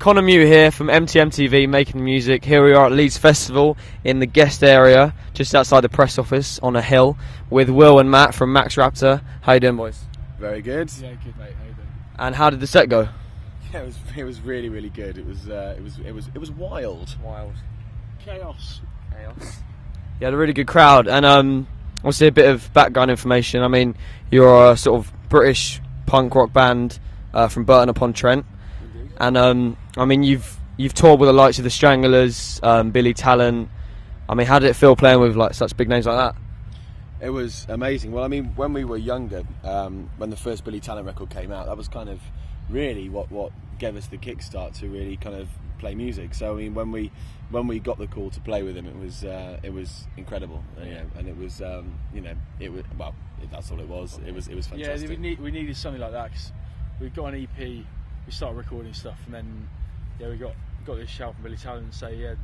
Connor Mew here from MTM.tv, making music. Here we are at Leeds Festival in the guest area, just outside the press office on a hill, with Will and Matt from Max Raptor. How you doing, boys? Very good. Yeah, good mate. How you doing? And how did the set go? Yeah, it was really, really good. It was wild. Wild. Chaos. You had a really good crowd, and obviously a bit of background information. I mean, you're a sort of British punk rock band from Burton upon Trent. Indeed. And I mean, you've toured with the likes of the Stranglers, Billy Talent. I mean, how did it feel playing with like such big names like that? It was amazing. Well, I mean, when we were younger, when the first Billy Talent record came out, that was kind of really what gave us the kickstart to really kind of play music. So I mean, when we got the call to play with him, it was incredible. And it was well, that's all it was. It was fantastic. Yeah, we needed something like that because we got an EP, we started recording stuff, and then we got this shout from Billy Talent and say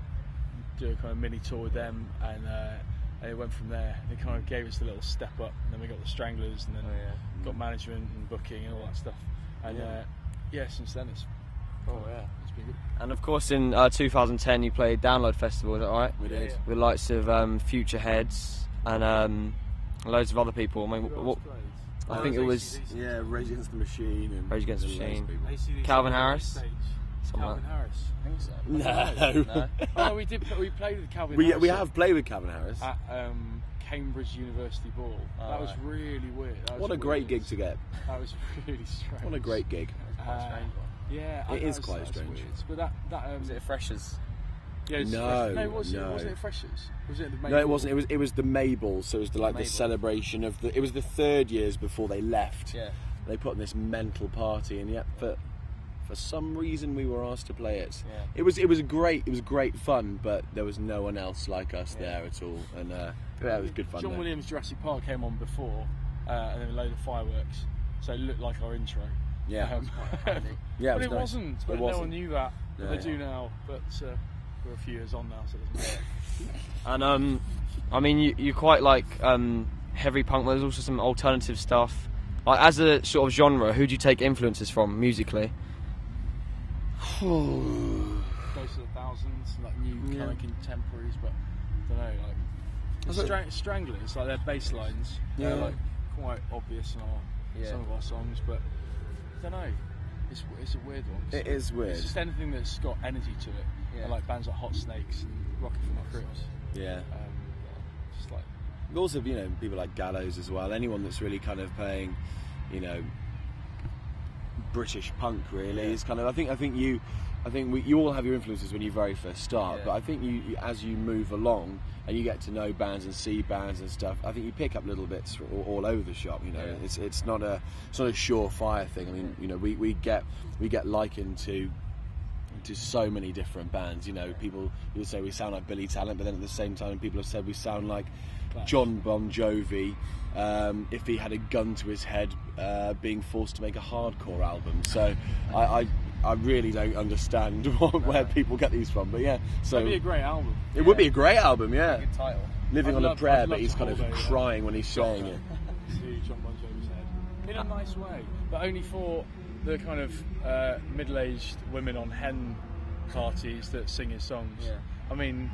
do a kind of mini tour with them, and it went from there. It kind of gave us a little step up, and then we got the Stranglers, and then got management and booking and all that stuff. And since then it's been good. And of course, in 2010, you played Download Festival. Is that right? We did. With lights of Future Heads and loads of other people. I mean, I think it was Rage Against the Machine and Rage Against the Machine. AC/DC Calvin Harris. Calvin Harris. I think so. No. Oh, we played with Calvin. We Harris have played with Calvin Harris at Cambridge University Ball. That was really weird. What a great gig to get. That was really strange. What a great gig. Yeah, it is quite strange. Weird. But that Was it a Freshers? Yeah, No, was it a Freshers? Was it the Mayball? No, it wasn't. It was the Mayball. So it was the Mayball. celebration of the. It was the 3rd years before they left. Yeah. They put on this mental party, and yet for some reason we were asked to play it. Yeah. It was great fun, but there was no one else like us there at all, and it was good fun. John Williams' Jurassic Park came on before, and then a load of fireworks, so it looked like our intro. Yeah. But it it wasn't. But no one knew that. But No. they do now. But we're a few years on now, so it doesn't matter. And I mean, you quite like heavy punk, but there's also some alternative stuff. Like, as a sort of genre, who do you take influences from musically? Close to the thousands, like new kind of contemporaries, but I don't know, like Stranglers, like their bass lines, they're like quite obvious in some of our songs, but I don't know. It's a weird one. It is weird. It's just anything that's got energy to it. Yeah. Like bands like Hot Snakes and Rocket from the Crypt. Yeah. Just like Also, people like Gallows as well. Anyone that's really kind of playing, British punk really is kind of. I think you all have your influences when you very first start, but I think you as you move along and you get to know bands and see bands and stuff, I think you pick up little bits all over the shop. It's not a surefire thing. I mean, we get likened to so many different bands. People say we sound like Billy Talent, but then at the same time, people have said we sound like John Bon Jovi if he had a gun to his head, being forced to make a hardcore album. So I really don't understand where people get these from, but so it'd be a great album. It would be a great album, yeah. Good title. Living on a Prayer, but he's kind of Holiday, crying when he's saying it. See John Bon Jovi's head in a nice way, but only for the kind of middle-aged women on Hen Parties that sing his songs. Yeah. I mean,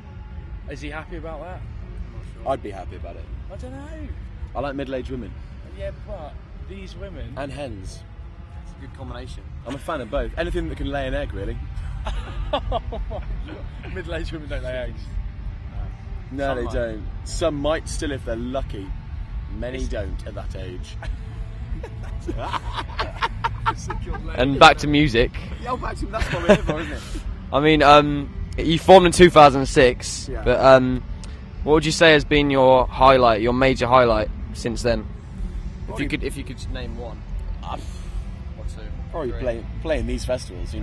is he happy about that? I'm not sure. I'd be happy about it. I don't know. I like middle-aged women Yeah, but these women. and hens. It's a good combination. I'm a fan of both. Anything that can lay an egg, really. Oh my God. Middle-aged women don't lay eggs. No, Some they might. don't. Some might still if they're lucky. Many don't at that age. And back to music. Yeah, that's what we're here for, isn't it? I mean, you formed in 2006, but what would you say has been your major highlight since then? If you could name one. Or two. Probably playing these festivals.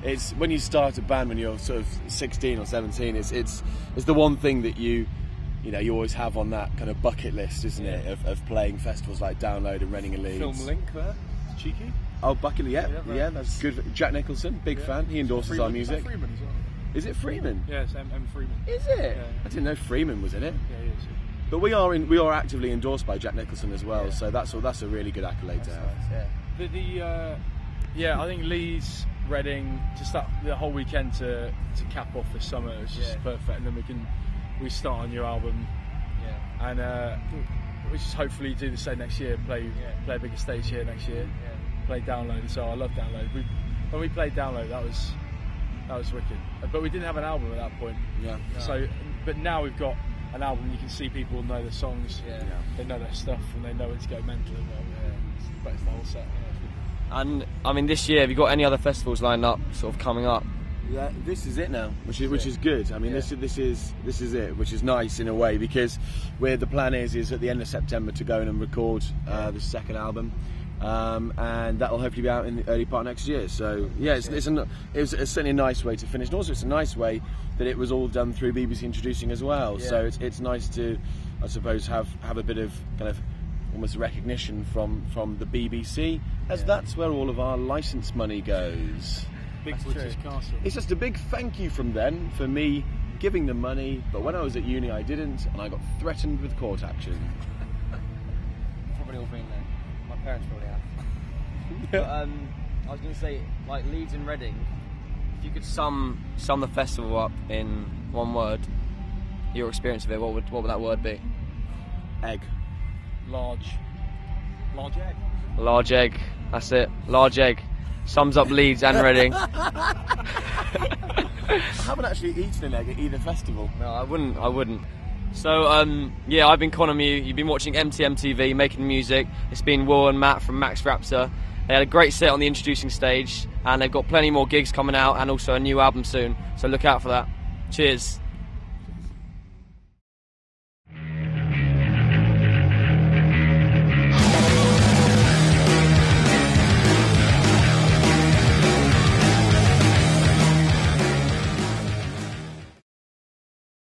It's when you start a band when you're sort of 16 or 17. It's the one thing that you always have on that kind of bucket list, isn't it? Of playing festivals like Download and Reading and Leeds. Film link there. Cheeky. Oh, bucket, yeah, that's good. Jack Nicholson, big fan. He endorses our music. Freeman as well. Is it Freeman? Yeah, it's M. Freeman. Is it? Yeah. I didn't know Freeman was in it. Yeah, he is. But we are actively endorsed by Jack Nicholson as well, so that's a really good accolade to have. Yeah. I think Leeds Reading, just that the whole weekend to cap off the summer. It was just perfect, and then we start a new album, and we just hopefully do the same next year. Play a bigger stage here next year. Play Download as well. I love Download. When we played Download, that was wicked. But we didn't have an album at that point. Yeah. So, but now we've got an album. You can see people know the songs. They know their stuff, and they know when to go mental. But it's the whole set. And I mean, this year, have you got any other festivals lined up, sort of coming up? Yeah, this is it now, which is good. I mean, this is it, which is nice in a way, because the plan is at the end of September to go in and record the second album, and that will hopefully be out in the early part of next year. So yeah, it's certainly a nice way to finish, and also it's a nice way that it was all done through BBC Introducing as well. Yeah. So it's nice to, I suppose, have a bit of kind of almost recognition from the BBC, as that's where all of our licence money goes. Big British Castle. It's just a big thank you from them for me giving them money, but when I was at uni I didn't, and I got threatened with court action. Probably all been there. My parents probably have. But, I was going to say, like Leeds and Reading, if you could sum the festival up in one word, your experience of it, what would that word be? Egg. Large egg. Large egg. That's it. Large egg. Sums up Leeds and Reading. I haven't actually eaten an egg at either festival. No, I wouldn't. So, I've been Connor Mew. You've been watching MTM.tv, making music. It's been Will and Matt from Max Raptor. They had a great set on the Introducing stage, and they've got plenty more gigs coming out, and also a new album soon. So look out for that. Cheers.